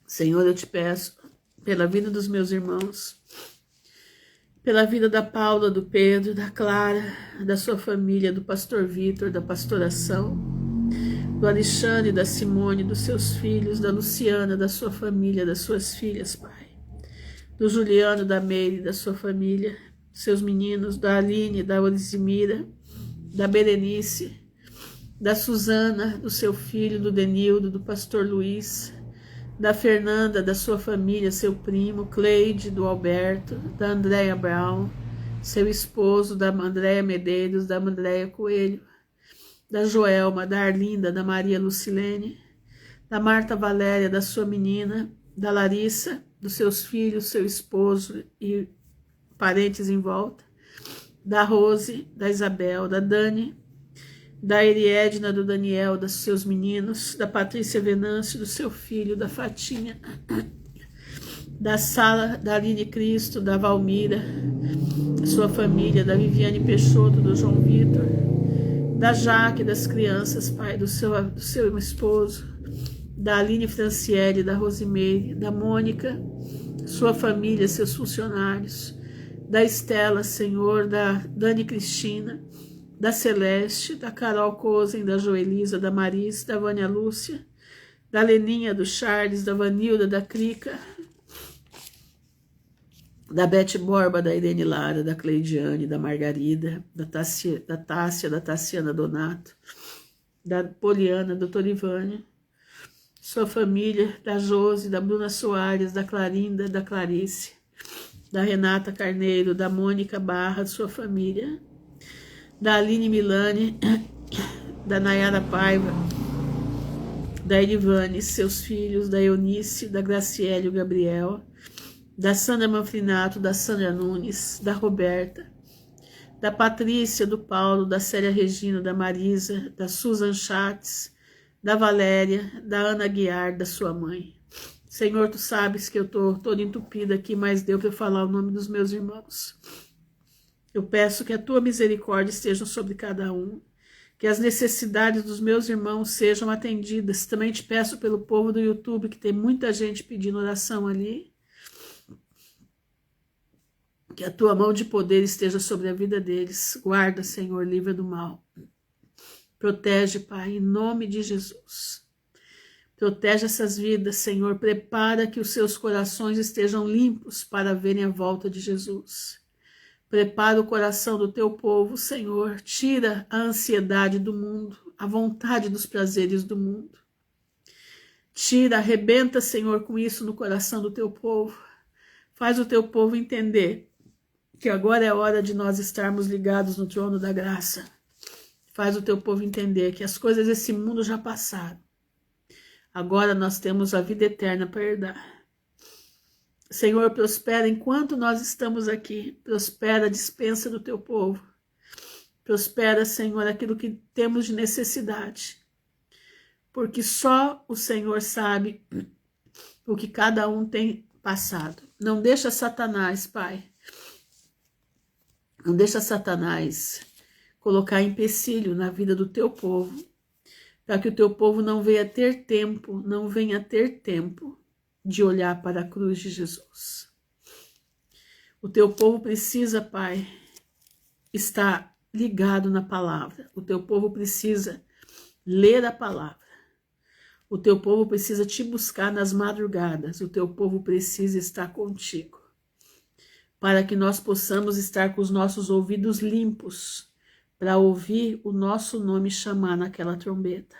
Senhor, eu te peço pela vida dos meus irmãos, pela vida da Paula, do Pedro, da Clara, da sua família, do pastor Vitor, da pastoração, do Alexandre, da Simone, dos seus filhos, da Luciana, da sua família, das suas filhas, Pai. Do Juliano, da Meire, da sua família, seus meninos, da Aline, da Olisimira, da Berenice, da Suzana, do seu filho, do Denildo, do pastor Luiz, da Fernanda, da sua família, seu primo, Cleide, do Alberto, da Andréia Brown, seu esposo, da Andréia Medeiros, da Andréia Coelho, da Joelma, da Arlinda, da Maria Lucilene, da Marta Valéria, da sua menina, da Larissa, dos seus filhos, seu esposo e parentes em volta, da Rose, da Isabel, da Dani, da Eriedna, do Daniel, dos seus meninos, da Patrícia Venâncio, do seu filho, da Fatinha, da Sala, da Aline Cristo, da Valmira, sua família, da Viviane Peixoto, do João Vitor, da Jaque, das crianças, pai, do seu esposo, da Aline Franciele, da Rosimeire, da Mônica, sua família, seus funcionários, da Estela, Senhor, da Dani Cristina, da Celeste, da Carol Cosen, da Joelisa, da Maris, da Vânia Lúcia, da Leninha, do Charles, da Vanilda, da Crica, da Bete Borba, da Irene Lara, da Cleidiane, da Margarida, da Tássia, da Tassiana Donato, da Poliana, doutora Ivânia, sua família, da Josi, da Bruna Soares, da Clarinda, da Clarice, da Renata Carneiro, da Mônica Barra, sua família, da Aline Milani, da Nayara Paiva, da Erivane, seus filhos, da Eunice, da Graciele e Gabriel, da Sandra Manfrinato, da Sandra Nunes, da Roberta, da Patrícia, do Paulo, da Célia Regina, da Marisa, da Susan Chaves, da Valéria, da Ana Guiar, da sua mãe. Senhor, tu sabes que eu estou toda entupida aqui, mas deu para eu falar o nome dos meus irmãos. Eu peço que a tua misericórdia esteja sobre cada um, que as necessidades dos meus irmãos sejam atendidas. Também te peço pelo povo do YouTube, que tem muita gente pedindo oração ali, que a tua mão de poder esteja sobre a vida deles. Guarda, Senhor, livra do mal. Protege, Pai, em nome de Jesus. Protege essas vidas, Senhor. Prepara que os seus corações estejam limpos para verem a volta de Jesus. Prepara o coração do teu povo, Senhor. Tira a ansiedade do mundo, a vontade dos prazeres do mundo. Tira, arrebenta, Senhor, com isso no coração do teu povo. Faz o teu povo entender que agora é hora de nós estarmos ligados no trono da graça. Faz o teu povo entender que as coisas desse mundo já passaram. Agora nós temos a vida eterna para herdar. Senhor, prospera enquanto nós estamos aqui. Prospera a despensa do teu povo. Prospera, Senhor, aquilo que temos de necessidade. Porque só o Senhor sabe o que cada um tem passado. Não deixa Satanás, Pai. Não deixa Satanás colocar empecilho na vida do teu povo, para que o teu povo não venha ter tempo de olhar para a cruz de Jesus. O teu povo precisa, Pai, estar ligado na palavra. O teu povo precisa ler a palavra. O teu povo precisa te buscar nas madrugadas. O teu povo precisa estar contigo, para que nós possamos estar com os nossos ouvidos limpos, para ouvir o nosso nome chamar naquela trombeta.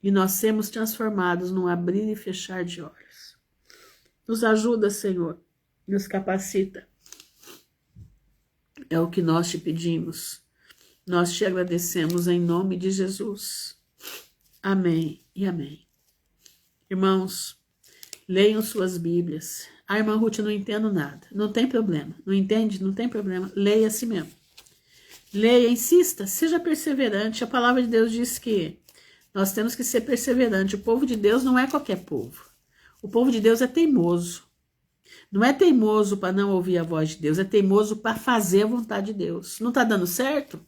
E nós sermos transformados num abrir e fechar de olhos. Nos ajuda, Senhor, nos capacita. É o que nós te pedimos. Nós te agradecemos em nome de Jesus. Amém e amém. Irmãos, leiam suas Bíblias. Ah, irmã Ruth, eu não entendo nada. Não tem problema. Não entende? Não tem problema. Leia assim mesmo. Leia, insista, seja perseverante. A palavra de Deus diz que nós temos que ser perseverantes. O povo de Deus não é qualquer povo. O povo de Deus é teimoso. Não é teimoso para não ouvir a voz de Deus, é teimoso para fazer a vontade de Deus. Não está dando certo?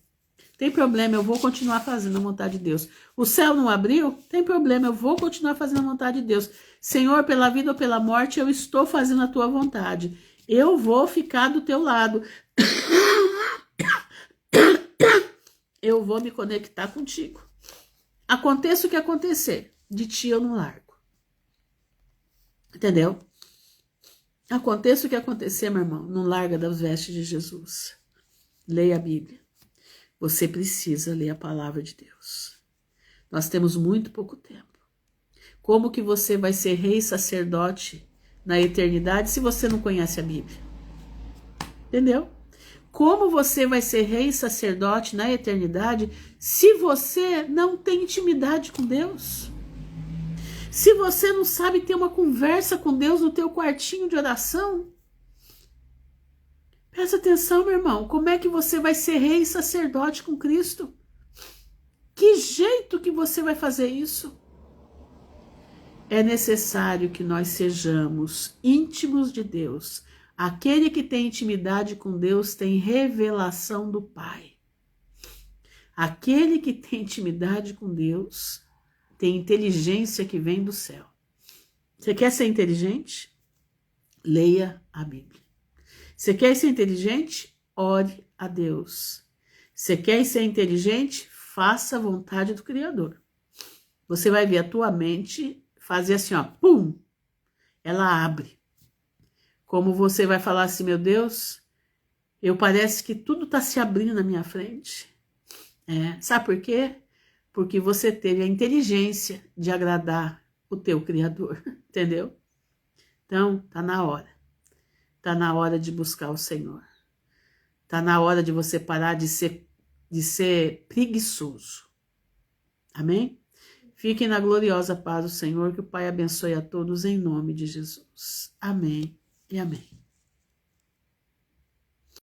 Tem problema, eu vou continuar fazendo a vontade de Deus. O céu não abriu? Tem problema, eu vou continuar fazendo a vontade de Deus. Senhor, pela vida ou pela morte, eu estou fazendo a tua vontade. Eu vou ficar do teu lado. Eu vou me conectar contigo. Aconteça o que acontecer, de ti eu não largo. Entendeu? Aconteça o que acontecer, meu irmão, não larga das vestes de Jesus. Leia a Bíblia. Você precisa ler a palavra de Deus. Nós temos muito pouco tempo. Como que você vai ser rei e sacerdote na eternidade se você não conhece a Bíblia? Entendeu? Como você vai ser rei e sacerdote na eternidade se você não tem intimidade com Deus? Se você não sabe ter uma conversa com Deus no teu quartinho de oração? Presta atenção, meu irmão, como é que você vai ser rei e sacerdote com Cristo? Que jeito que você vai fazer isso? É necessário que nós sejamos íntimos de Deus. Aquele que tem intimidade com Deus tem revelação do Pai. Aquele que tem intimidade com Deus tem inteligência que vem do céu. Você quer ser inteligente? Leia a Bíblia. Você quer ser inteligente? Ore a Deus. Você quer ser inteligente? Faça a vontade do Criador. Você vai ver a tua mente fazer assim, ó, pum, ela abre. Como você vai falar assim, meu Deus, eu parece que tudo está se abrindo na minha frente. Sabe por quê? Porque você teve a inteligência de agradar o teu Criador, entendeu? Então, tá na hora. Tá na hora de buscar o Senhor. Tá na hora de você parar de ser preguiçoso. Amém? Fiquem na gloriosa paz do Senhor, que o Pai abençoe a todos em nome de Jesus. Amém e amém.